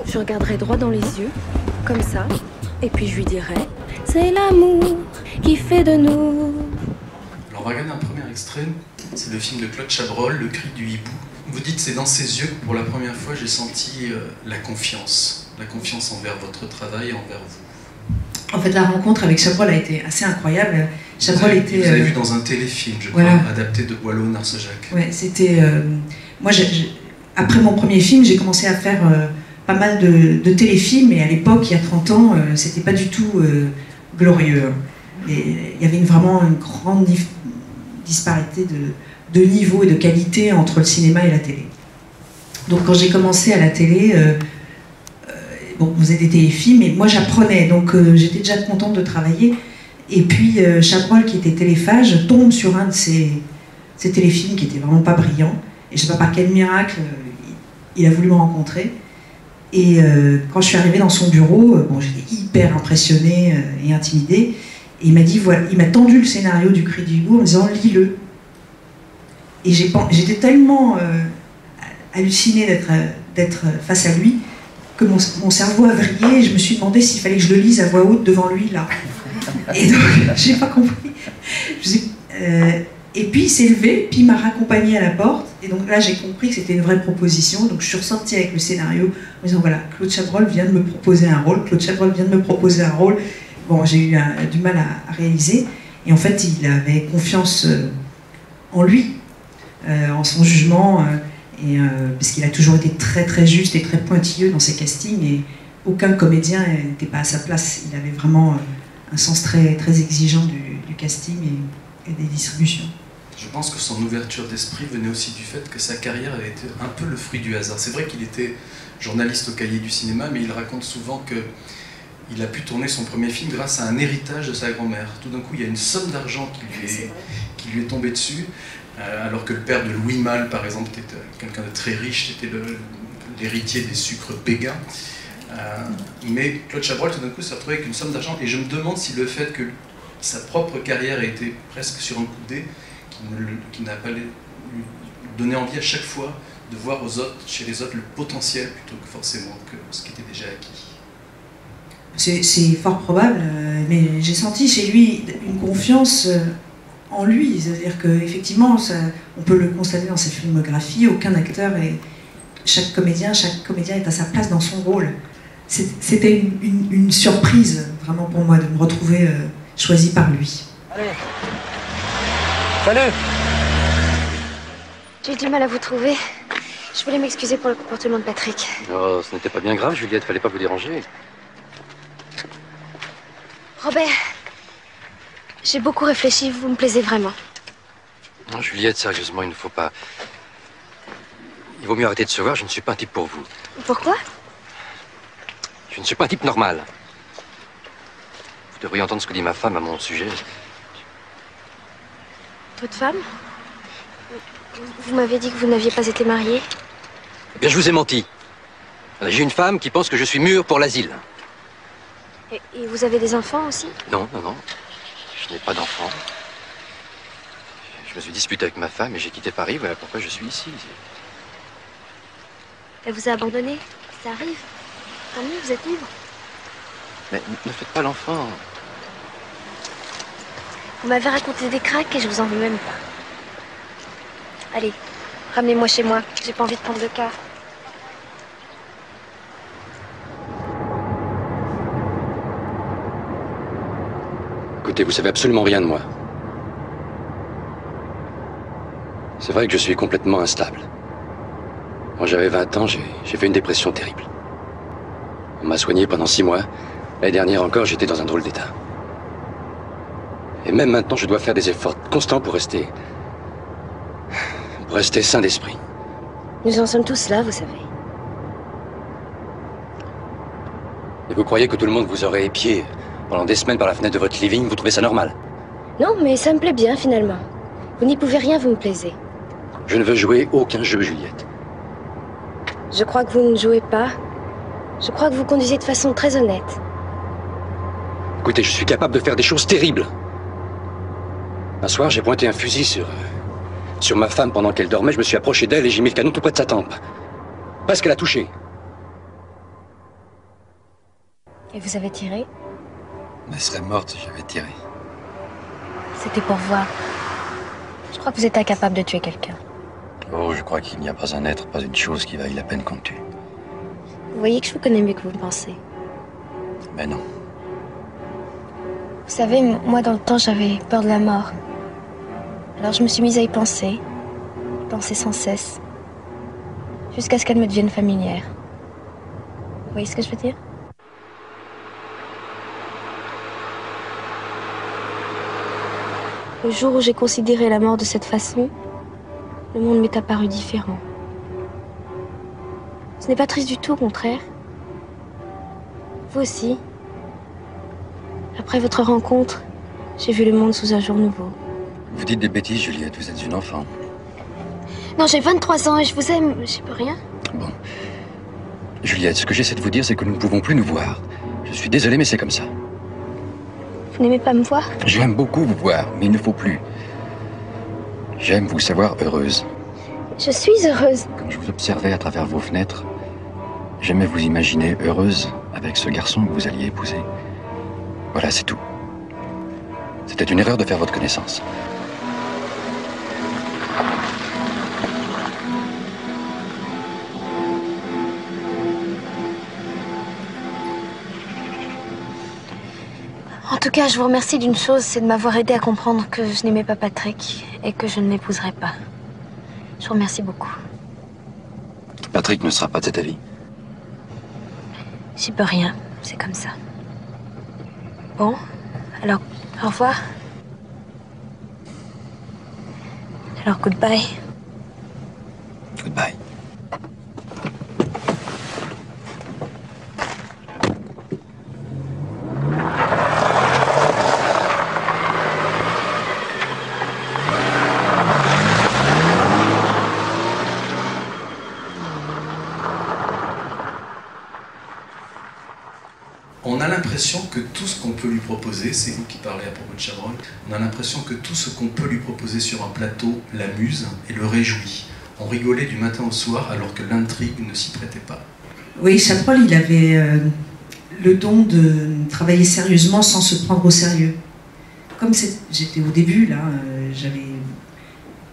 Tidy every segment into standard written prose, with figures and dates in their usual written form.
Je regarderai droit dans les yeux, comme ça, et puis je lui dirai « C'est l'amour qui fait de nous ». Alors on va regarder un premier extrait, c'est le film de Claude Chabrol, Le cri du hibou. Vous dites c'est dans ses yeux que pour la première fois j'ai senti la confiance envers votre travail et envers vous. En fait, la rencontre avec Chabrol a été assez incroyable. Chabrol était... Vous avez vu dans un téléfilm, je crois, voilà. Adapté de Boileau Narcejac. Ouais, c'était... moi, après mon premier film, j'ai commencé à faire pas mal de téléfilms, et à l'époque, il y a 30 ans, c'était pas du tout glorieux. Et il y avait vraiment une grande disparité de niveau et de qualité entre le cinéma et la télé. Donc quand j'ai commencé à la télé, bon, on faisait des téléfilms, et moi j'apprenais, donc j'étais déjà contente de travailler. Et puis Chabrol, qui était téléphage, tombe sur un de ces téléfilms qui était vraiment pas brillant. Et je sais pas par quel miracle, il a voulu me rencontrer. Et quand je suis arrivée dans son bureau, bon, j'étais hyper impressionnée et intimidée. Et il m'a dit, voilà, il m'a tendu le scénario du Cri du hibou en me disant, lis-le. Et j'étais tellement hallucinée d'être face à lui que mon cerveau a vrillé, et je me suis demandé s'il fallait que je le lise à voix haute devant lui, là. Et donc, j'ai pas compris. Et puis il s'est levé, puis il m'a raccompagnée à la porte, et donc là j'ai compris que c'était une vraie proposition, donc je suis ressortie avec le scénario en disant voilà, Claude Chabrol vient de me proposer un rôle, Claude Chabrol vient de me proposer un rôle. Bon, j'ai eu du mal à réaliser, et en fait il avait confiance en lui, en son jugement, parce qu'il a toujours été très très juste et très pointilleux dans ses castings, et aucun comédien n'était pas à sa place. Il avait vraiment un sens très, très exigeant du casting et des distributions. Je pense que son ouverture d'esprit venait aussi du fait que sa carrière avait été un peu le fruit du hasard. C'est vrai qu'il était journaliste au Cahier du cinéma, mais il raconte souvent qu'il a pu tourner son premier film grâce à un héritage de sa grand-mère. Tout d'un coup, il y a une somme d'argent qui lui est tombée dessus, alors que le père de Louis Malle, par exemple, était quelqu'un de très riche, était l'héritier des sucres Péguin. Mais Claude Chabrol, tout d'un coup, s'est retrouvé avec une somme d'argent, et je me demande si le fait que sa propre carrière ait été presque sur un coup de dé, qui n'a pas lui donné envie à chaque fois de voir chez les autres le potentiel plutôt que forcément que ce qui était déjà acquis. C'est fort probable, mais j'ai senti chez lui une confiance en lui, c'est-à-dire qu'effectivement, on peut le constater dans sa filmographie, chaque comédien est à sa place dans son rôle. C'était une surprise vraiment pour moi de me retrouver choisie par lui. Allez. Salut! J'ai du mal à vous trouver. Je voulais m'excuser pour le comportement de Patrick. Oh, ce n'était pas bien grave, Juliette, fallait pas vous déranger. Robert, j'ai beaucoup réfléchi, vous me plaisez vraiment. Non, Juliette, sérieusement, il ne faut pas... Il vaut mieux arrêter de se voir, je ne suis pas un type pour vous. Pourquoi? Je ne suis pas un type normal. Vous devriez entendre ce que dit ma femme à mon sujet. Votre femme? Vous m'avez dit que vous n'aviez pas été marié. Eh bien, je vous ai menti. J'ai une femme qui pense que je suis mûr pour l'asile. Et vous avez des enfants aussi? Non, non, non. Je n'ai pas d'enfants. Je me suis disputé avec ma femme et j'ai quitté Paris. Voilà pourquoi je suis ici. Elle vous a abandonné? Ça arrive. Tant mieux, vous êtes libre. Mais ne faites pas l'enfant. Vous m'avez raconté des cracks et je vous en veux même pas. Allez, ramenez-moi chez moi. J'ai pas envie de prendre le car. Écoutez, vous savez absolument rien de moi. C'est vrai que je suis complètement instable. Quand j'avais 20 ans, j'ai fait une dépression terrible. On m'a soigné pendant 6 mois. L'année dernière encore, j'étais dans un drôle d'état. Et même maintenant, je dois faire des efforts constants pour rester sain d'esprit. Nous en sommes tous là, vous savez. Et vous croyez que tout le monde vous aurait épié pendant des semaines par la fenêtre de votre living? Vous trouvez ça normal? Non, mais ça me plaît bien, finalement. Vous n'y pouvez rien, vous me plaisez. Je ne veux jouer aucun jeu, Juliette. Je crois que vous ne jouez pas. Je crois que vous conduisez de façon très honnête. Écoutez, je suis capable de faire des choses terribles. Un soir, j'ai pointé un fusil sur ma femme pendant qu'elle dormait. Je me suis approché d'elle et j'ai mis le canon tout près de sa tempe. Presque elle a touché. Et vous avez tiré? Elle serait morte si j'avais tiré. C'était pour voir. Je crois que vous êtes incapable de tuer quelqu'un. Oh, je crois qu'il n'y a pas un être, pas une chose qui vaille la peine qu'on tue. Vous voyez que je vous connais mieux que vous le pensez. Mais non. Vous savez, moi dans le temps j'avais peur de la mort. Alors je me suis mise à y penser sans cesse, jusqu'à ce qu'elle me devienne familière. Vous voyez ce que je veux dire? Le jour où j'ai considéré la mort de cette façon, le monde m'est apparu différent. Ce n'est pas triste du tout, au contraire. Vous aussi. Après votre rencontre, j'ai vu le monde sous un jour nouveau. Vous dites des bêtises, Juliette, vous êtes une enfant. Non, j'ai 23 ans et je vous aime, j'y peux rien. Bon. Juliette, ce que j'essaie de vous dire, c'est que nous ne pouvons plus nous voir. Je suis désolé, mais c'est comme ça. Vous n'aimez pas me voir? J'aime beaucoup vous voir, mais il ne faut plus. J'aime vous savoir heureuse. Je suis heureuse. Quand je vous observais à travers vos fenêtres, j'aimais vous imaginer heureuse avec ce garçon que vous alliez épouser. Voilà, c'est tout. C'était une erreur de faire votre connaissance. En tout cas, je vous remercie d'une chose, c'est de m'avoir aidé à comprendre que je n'aimais pas Patrick et que je ne l'épouserais pas. Je vous remercie beaucoup. Patrick ne sera pas de cet avis. J'y peux rien, c'est comme ça. Bon, alors, au revoir. Alors, goodbye. Goodbye. On a l'impression que tout ce qu'on peut lui proposer, c'est vous qui parlez à propos de Chabrol, on a l'impression que tout ce qu'on peut lui proposer sur un plateau l'amuse et le réjouit. On rigolait du matin au soir alors que l'intrigue ne s'y prêtait pas. Oui, Chabrol, il avait le don de travailler sérieusement sans se prendre au sérieux. Comme j'étais au début, là, j'avais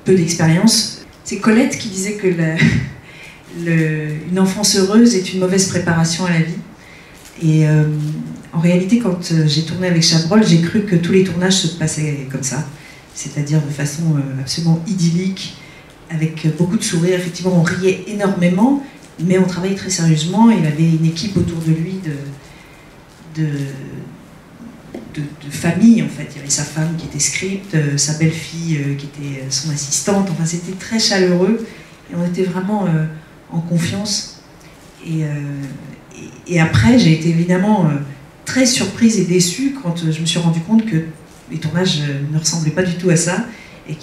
peu d'expérience. C'est Colette qui disait que une enfance heureuse est une mauvaise préparation à la vie. Et en réalité, quand j'ai tourné avec Chabrol, j'ai cru que tous les tournages se passaient comme ça, c'est-à-dire de façon absolument idyllique, avec beaucoup de sourires. Effectivement, on riait énormément, mais on travaillait très sérieusement. Il avait une équipe autour de lui de famille, en fait. Il y avait sa femme qui était script, sa belle-fille qui était son assistante. Enfin, c'était très chaleureux et on était vraiment en confiance. Et après, j'ai été évidemment très surprise et déçue quand je me suis rendu compte que les tournages ne ressemblaient pas du tout à ça et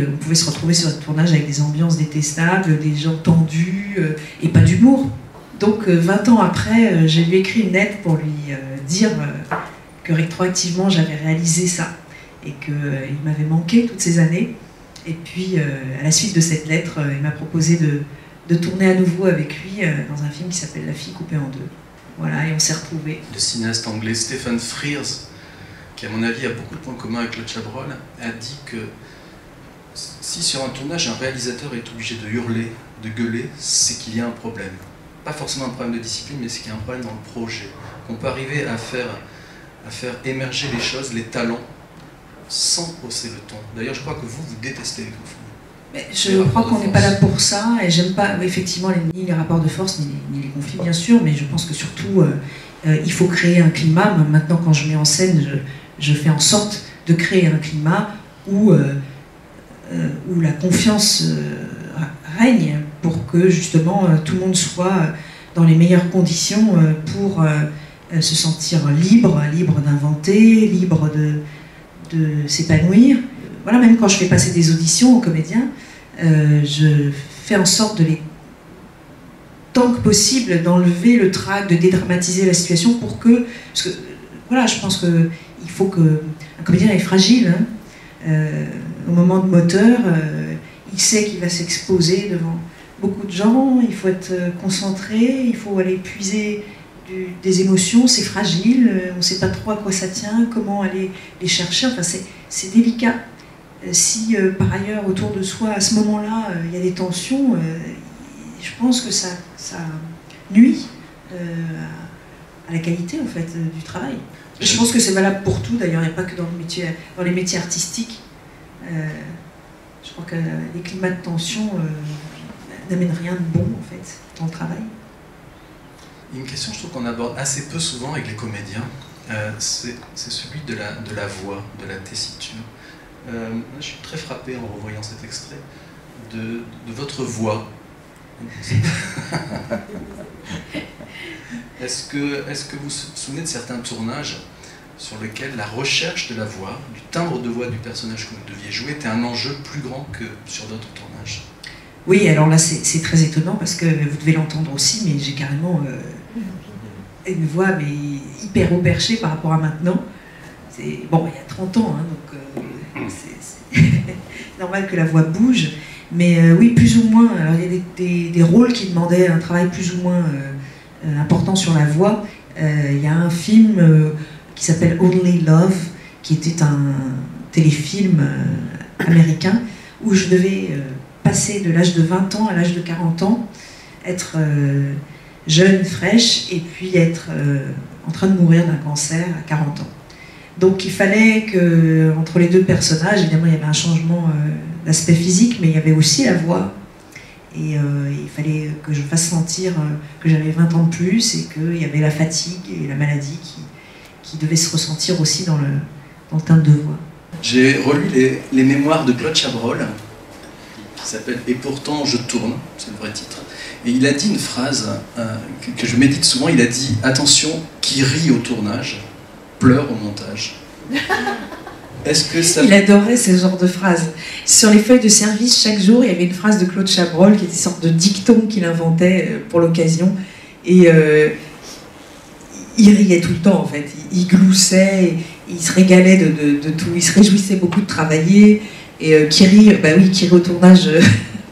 on pouvait se retrouver sur un tournage avec des ambiances détestables, des gens tendus et pas d'humour. Donc 20 ans après, j'ai lui écrit une lettre pour lui dire que rétroactivement j'avais réalisé ça et qu'il m'avait manqué toutes ces années. Et puis à la suite de cette lettre, il m'a proposé de tourner à nouveau avec lui dans un film qui s'appelle La fille coupée en deux. Voilà, et on s'est retrouvés. Le cinéaste anglais Stephen Frears, qui à mon avis a beaucoup de points communs avec Claude Chabrol, a dit que si sur un tournage un réalisateur est obligé de hurler, de gueuler, c'est qu'il y a un problème. Pas forcément un problème de discipline, mais c'est qu'il y a un problème dans le projet. On peut arriver à faire émerger les choses, les talents, sans hausser le ton. D'ailleurs, je crois que vous détestez les conflits. Mais je crois qu'on n'est pas là pour ça, et j'aime pas effectivement ni les rapports de force, ni les conflits bien sûr, mais je pense que surtout il faut créer un climat. Maintenant, quand je mets en scène, je fais en sorte de créer un climat où la confiance règne pour que justement tout le monde soit dans les meilleures conditions pour se sentir libre d'inventer, libre de s'épanouir. Voilà, même quand je fais passer des auditions aux comédiens, je fais en sorte tant que possible, d'enlever le trac, de dédramatiser la situation pour que... Parce que, voilà, je pense qu'il faut qu'un comédien est fragile. Au moment de moteur, il sait qu'il va s'exposer devant beaucoup de gens, il faut être concentré, il faut aller puiser des émotions, c'est fragile, on ne sait pas trop à quoi ça tient, comment aller les chercher, enfin c'est délicat. Si par ailleurs autour de soi, à ce moment-là, il y a des tensions, je pense que ça nuit à la qualité en fait, du travail. Et je pense que c'est valable pour tout, d'ailleurs, il n'y a pas que dans les métiers artistiques. Je crois que les climats de tension n'amènent rien de bon en fait dans le travail. Une question je trouve qu'on aborde assez peu souvent avec les comédiens, c'est celui de la voix, de la tessiture. Je suis très frappé en revoyant cet extrait de votre voix. Est-ce que vous vous souvenez de certains tournages sur lesquels la recherche de la voix, du timbre de voix du personnage que vous deviez jouer était un enjeu plus grand que sur d'autres tournages? Oui, alors là c'est très étonnant parce que vous devez l'entendre aussi, mais j'ai carrément une voix mais hyper haut perchée par rapport à maintenant. Bon, il y a 30 ans, hein, donc c'est normal que la voix bouge, mais oui, plus ou moins. Alors il y a des rôles qui demandaient un travail plus ou moins important sur la voix. Il y a un film qui s'appelle Only Love, qui était un téléfilm américain où je devais passer de l'âge de 20 ans à l'âge de 40 ans, être jeune, fraîche, et puis être en train de mourir d'un cancer à 40 ans. Donc il fallait que, entre les deux personnages, évidemment il y avait un changement d'aspect physique, mais il y avait aussi la voix. Et il fallait que je fasse sentir que j'avais 20 ans de plus et qu'il y avait la fatigue et la maladie qui devaient se ressentir aussi dans le timbre de voix. J'ai relu les mémoires de Claude Chabrol, qui s'appelle « Et pourtant je tourne », c'est le vrai titre. Et il a dit une phrase que je médite souvent, il a dit « Attention, qui rit au tournage, pleure au montage ». Est-ce que ça... Il adorait ce genre de phrases. Sur les feuilles de service, chaque jour, il y avait une phrase de Claude Chabrol qui était une sorte de dicton qu'il inventait pour l'occasion. Et il riait tout le temps, en fait. Il gloussait, il se régalait de tout. Il se réjouissait beaucoup de travailler. Et qui rit au tournage,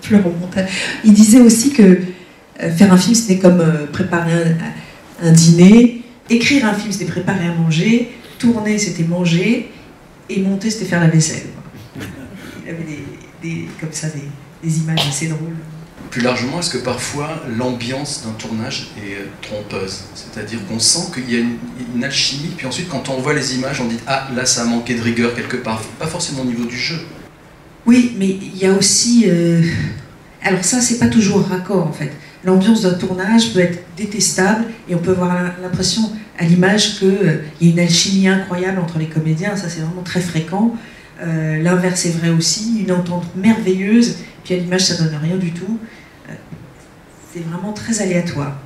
pleure au montage. Il disait aussi que faire un film, c'était comme préparer un dîner. Écrire un film, c'était préparer à manger. Tourner, c'était manger. Et monter, c'était faire la vaisselle. Il avait comme ça des images assez drôles. Plus largement, est-ce que parfois l'ambiance d'un tournage est trompeuse? C'est-à-dire qu'on sent qu'il y a une alchimie, puis ensuite quand on voit les images, on dit « Ah, là ça a manqué de rigueur quelque part ». Pas forcément au niveau du jeu. Oui, mais il y a aussi... Alors ça, c'est pas toujours raccord en fait. L'ambiance d'un tournage peut être détestable et on peut avoir l'impression à l'image qu'il y a une alchimie incroyable entre les comédiens, ça c'est vraiment très fréquent. L'inverse est vrai aussi, une entente merveilleuse, puis à l'image ça donne rien du tout. C'est vraiment très aléatoire.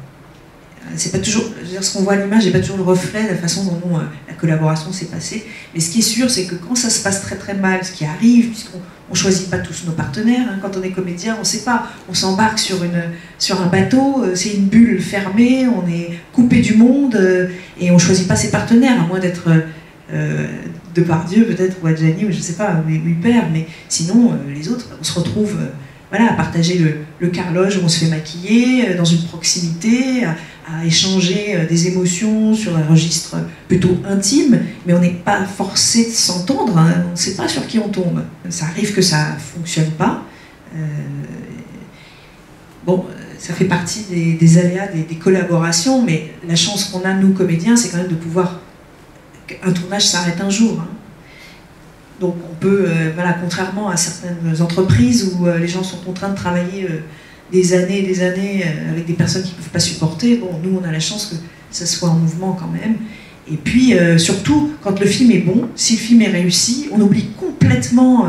C'est pas toujours, je veux dire, ce qu'on voit à l'image n'est pas toujours le reflet de la façon dont la collaboration s'est passée. Mais ce qui est sûr, c'est que quand ça se passe très très mal, ce qui arrive, puisqu'on ne choisit pas tous nos partenaires, hein, quand on est comédien, on ne sait pas, on s'embarque sur un bateau, c'est une bulle fermée, on est coupé du monde, et on ne choisit pas ses partenaires, à moins d'être Depardieu peut-être, ou Adjani, ou je ne sais pas, ou Huppert, mais sinon, les autres, on se retrouve à partager le carloge où on se fait maquiller, dans une proximité, à échanger des émotions sur un registre plutôt intime, mais on n'est pas forcé de s'entendre, hein, on ne sait pas sur qui on tombe. Ça arrive que ça ne fonctionne pas. Bon, ça fait partie des aléas des collaborations, mais la chance qu'on a, nous, comédiens, c'est quand même de pouvoir... Un tournage s'arrête un jour. Hein. Donc on peut, contrairement à certaines entreprises où les gens sont contraints de travailler des années et des années avec des personnes qui ne peuvent pas supporter, bon, nous on a la chance que ça soit en mouvement quand même. Et puis surtout, quand le film est bon, si le film est réussi, on oublie complètement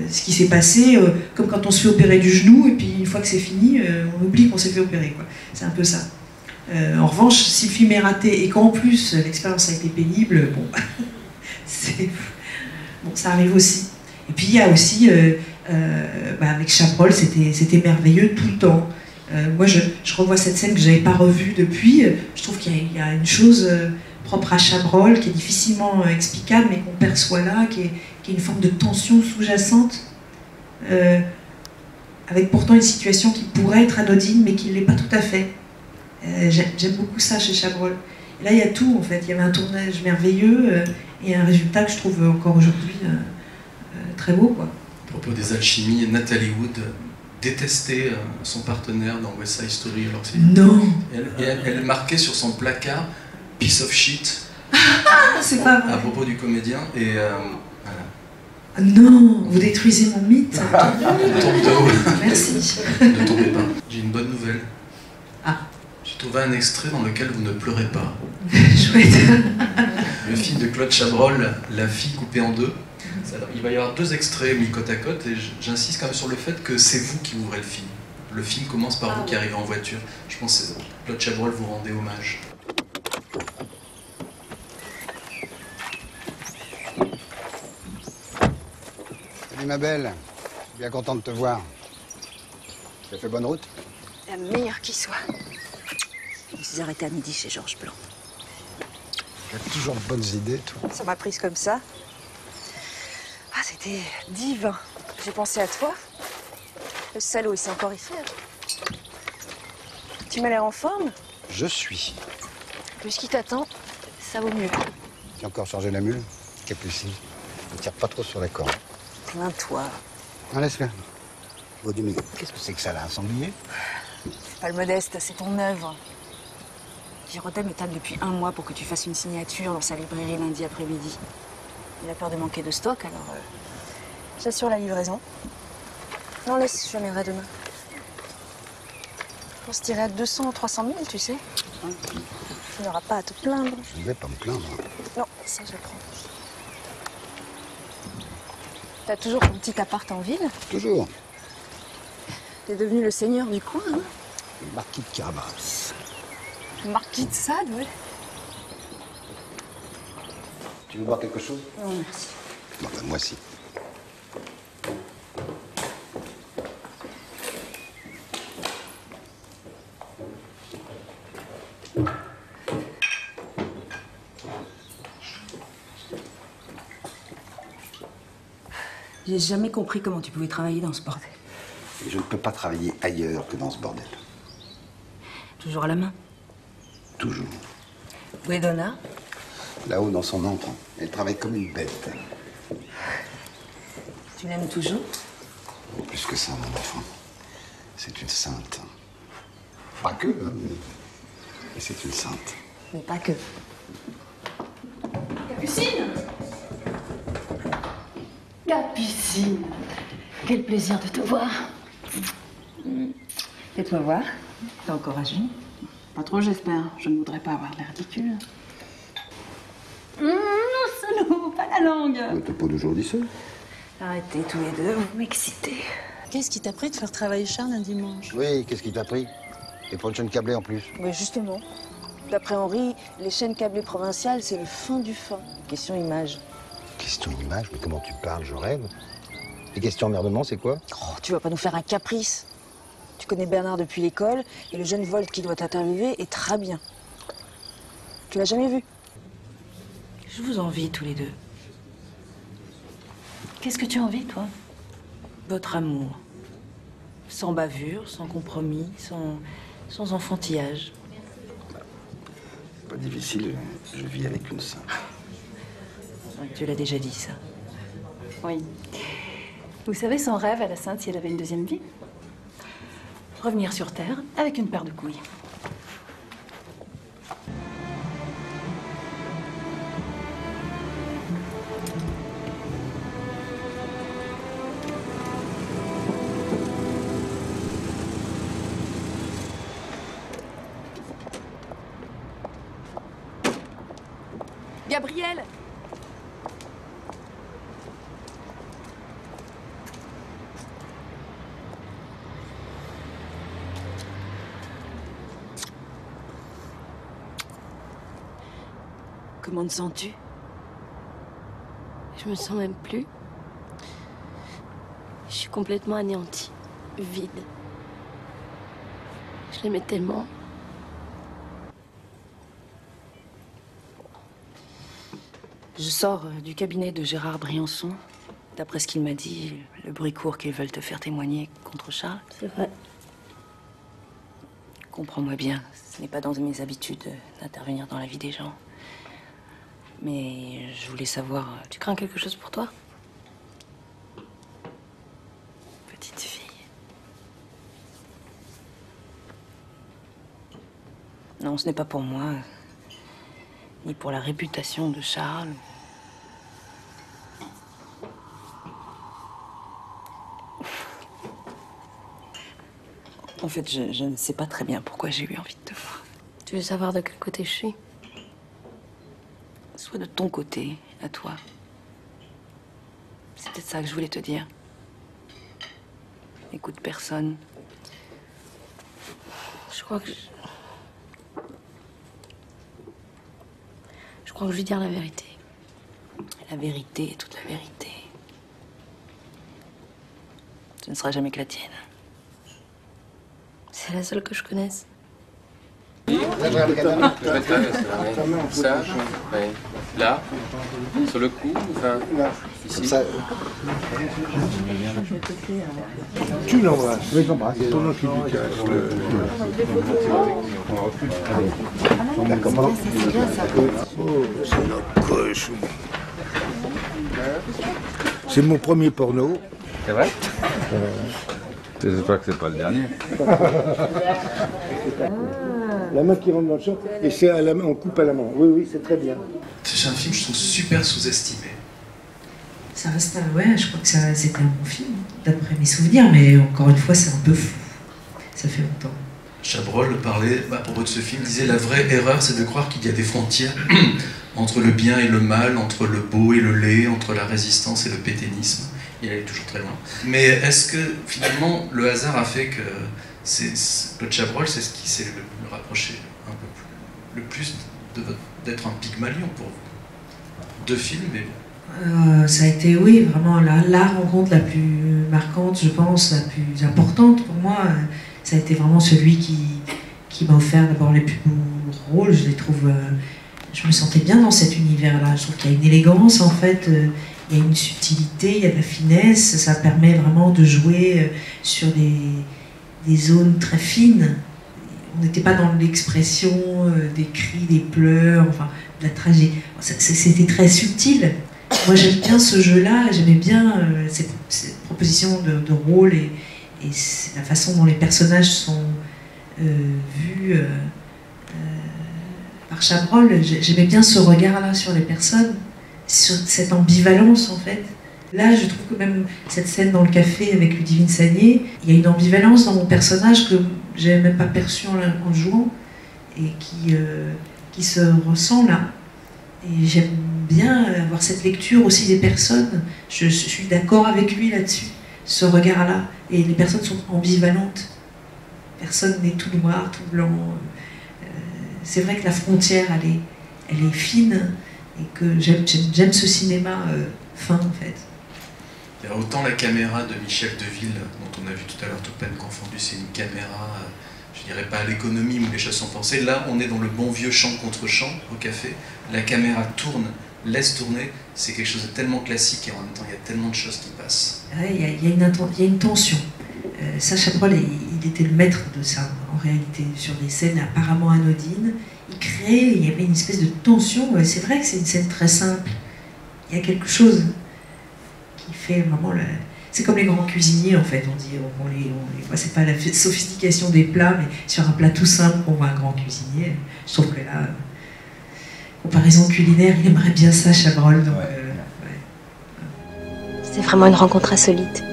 ce qui s'est passé, comme quand on se fait opérer du genou, et puis une fois que c'est fini, on oublie qu'on s'est fait opérer. C'est un peu ça. En revanche, si le film est raté et qu'en plus l'expérience a été pénible, bon, bon, ça arrive aussi. Et puis il y a aussi, avec Chabrol, c'était merveilleux tout le temps. Moi, je revois cette scène que je n'avais pas revue depuis. Je trouve qu'il y a une chose propre à Chabrol qui est difficilement explicable, mais qu'on perçoit là, qui est une forme de tension sous-jacente, avec pourtant une situation qui pourrait être anodine, mais qui ne l'est pas tout à fait. J'aime beaucoup ça chez Chabrol. Et là, il y a tout, en fait. Il y avait un tournage merveilleux et un résultat que je trouve encore aujourd'hui très beau, quoi. À propos des alchimies, Nathalie Wood détestait son partenaire dans West Side Story. Alors non. Elle marquait sur son placard « piece of shit ». C'est pas vrai. À propos du comédien, et voilà. Ah non, vous détruisez mon mythe. Tombe de haut. Merci. Ne tombez pas. J'ai une bonne nouvelle. Ah. J'ai trouvé un extrait dans lequel vous ne pleurez pas. Chouette. Le film de Claude Chabrol, La fille coupée en deux. Alors, il va y avoir 2 extraits mis côte à côte, et j'insiste quand même sur le fait que c'est vous qui ouvrez le film. Le film commence par vous qui arrivez en voiture. Je pense que Claude Chabrol vous rendez hommage. Salut ma belle, bien content de te voir. Tu as fait bonne route? La meilleure qui soit. Je me suis arrêtée à midi chez Georges Blanc. Tu as toujours de bonnes idées, toi. Ça m'a prise comme ça. Ah, c'était divin. J'ai pensé à toi. Le salaud, il s'est encore ici. Tu m'as l'air en forme. Je suis. Plus ce qui t'attend, ça vaut mieux. Tu as encore chargé la mule? Capucine. Ne tire pas trop sur la corde. Plains-toi. Non, laisse faire. Oh, Dieu, mais qu'est-ce que c'est que ça, là? Un sanglier? C'est pas le modeste, c'est ton œuvre. Giraudet me tape depuis 1 mois pour que tu fasses une signature dans sa librairie lundi après-midi. Il a peur de manquer de stock, alors j'assure la livraison. Non, laisse, je viendrai demain. On se tirait à 200 ou 300 000, tu sais. Tu n'auras pas à te plaindre. Je ne vais pas me plaindre. Non, ça j'apprends. T'as toujours ton petit appart en ville? Toujours. T'es devenu le seigneur du coin, hein? Le marquis de Carabas. Marquis de Sade, ouais. Tu veux boire quelque chose? Non, merci. Bon, ben, moi si. J'ai jamais compris comment tu pouvais travailler dans ce bordel. Et je ne peux pas travailler ailleurs que dans ce bordel. Toujours à la main. Toujours. Où est Donna? Là-haut, dans son antre, elle travaille comme une bête. Tu l'aimes toujours? Plus que ça, mon enfant. C'est une sainte. Pas que, hein, mais c'est une sainte. Mais pas que. Capucine! Capucine! Quel plaisir de te voir. Fais-toi voir. T'es encore âgée. Pas trop, j'espère. Je ne voudrais pas avoir l'air ridicule. Solo, pas la langue. T'as pas d'aujourd'hui seul. Arrêtez tous les deux, vous m'excitez. Qu'est-ce qui t'a pris de faire travailler Charles un dimanche? Oui, qu'est-ce qui t'a pris? Et pour une chaîne câblée en plus. Mais justement, d'après Henri, les chaînes câblées provinciales, c'est le fin du fin. Question image. Question image, mais comment tu parles? Je rêve. Les questions emmerdement, c'est quoi? Oh, tu vas pas nous faire un caprice. Tu connais Bernard depuis l'école, et le jeune Volt qui doit t'interviewer est très bien. Tu l'as jamais vu? Je vous envie tous les deux. Qu'est-ce que tu as envie, toi? Votre amour. Sans bavure, sans compromis, sans enfantillage. Pas difficile, je vis avec une sainte. Ouais, tu l'as déjà dit, ça. Oui. Vous savez, son rêve à la Sainte, si elle avait une deuxième vie? Revenir sur Terre avec une paire de couilles. Gabriel! Comment te sens-tu? Je me sens même plus. Je suis complètement anéantie, vide. Je l'aimais tellement. Je sors du cabinet de Gérard Briançon. D'après ce qu'il m'a dit, le bruit court qu'ils veulent te faire témoigner contre Charles. C'est vrai. Comprends-moi bien, ce n'est pas dans mes habitudes d'intervenir dans la vie des gens. Mais je voulais savoir... Tu crains quelque chose pour toi? Petite fille. Non, ce n'est pas pour moi, ni pour la réputation de Charles. En fait, je ne sais pas très bien pourquoi j'ai eu envie de te voir. Tu veux savoir de quel côté je suis? Soit de ton côté, à toi. C'est peut-être ça que je voulais te dire. Écoute personne. Je crois que je vais dire la vérité. La vérité est toute la vérité. Ce ne sera jamais que la tienne. C'est la seule que je connaisse. Ça, ouais. Là, sur le cou, enfin, ici. Ça. Tu l'embrasses. Oui, j'embrasse. Pendant qu'il lui cache le... D'accord. Oh, c'est notre cochon. C'est mon premier porno. C'est vrai? J'espère que c'est pas le dernier. La main qui rentre dans le champ, et c'est à la main, on coupe à la main. Oui, oui, c'est très bien. C'est un film, je trouve, super sous-estimé. Ça reste ouais, je crois que c'était un bon film, d'après mes souvenirs, mais encore une fois, c'est un peu fou. Ça fait longtemps. Chabrol parlait, à propos de ce film, disait la vraie erreur, c'est de croire qu'il y a des frontières entre le bien et le mal, entre le beau et le laid, entre la résistance et le pétainisme. Il allait toujours très loin. Mais est-ce que, finalement, le hasard a fait que Claude Chabrol, c'est ce qui s'est le rapproché un peu plus, le plus d'être un Pygmalion pour vous? Deux films, mais bon. Ça a été, oui, vraiment la rencontre la plus marquante, je pense, la plus importante pour moi. Ça a été vraiment celui qui m'a offert d'abord les plus beaux rôles. Je les trouve... je me sentais bien dans cet univers-là. Je trouve qu'il y a une élégance, en fait. Il y a une subtilité, il y a de la finesse. Ça permet vraiment de jouer sur des zones très fines. On n'était pas dans l'expression des cris, des pleurs, enfin, de la tragédie. C'était très subtil. Moi, j'aime bien ce jeu-là, j'aimais bien cette proposition de rôle et la façon dont les personnages sont vus par Chabrol. J'aimais bien ce regard-là sur les personnes, sur cette ambivalence, en fait. Là, je trouve que même cette scène dans le café avec Ludivine Sagné, il y a une ambivalence dans mon personnage que je n'avais même pas perçue en le jouant et qui se ressent là. Et j'aime bien avoir cette lecture aussi des personnes. Je suis d'accord avec lui là-dessus, ce regard-là. Et les personnes sont ambivalentes. Personne n'est tout noir, tout blanc. C'est vrai que la frontière, elle est fine et que j'aime ce cinéma fin, en fait. Il y a autant la caméra de Michel Deville, dont on a vu tout à l'heure toute peine confondue, c'est une caméra, je dirais pas à l'économie où les choses sont pensées. Là, on est dans le bon vieux chant contre chant au café. La caméra tourne, laisse tourner. C'est quelque chose de tellement classique et en même temps, il y a tellement de choses qui passent. Ouais, il y a une tension. Sacha Brol, il était le maître de ça, en réalité, sur des scènes apparemment anodines. Il y avait une espèce de tension. C'est vrai que c'est une scène très simple. Il y a quelque chose qui fait vraiment... C'est comme les grands cuisiniers, en fait. On dit, on les voit, c'est pas la sophistication des plats, mais sur un plat tout simple, on voit un grand cuisinier. Je trouve que là, comparaison culinaire, il aimerait bien ça, Chabrol. Donc, C'est vraiment une rencontre insolite.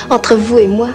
Entre vous et moi,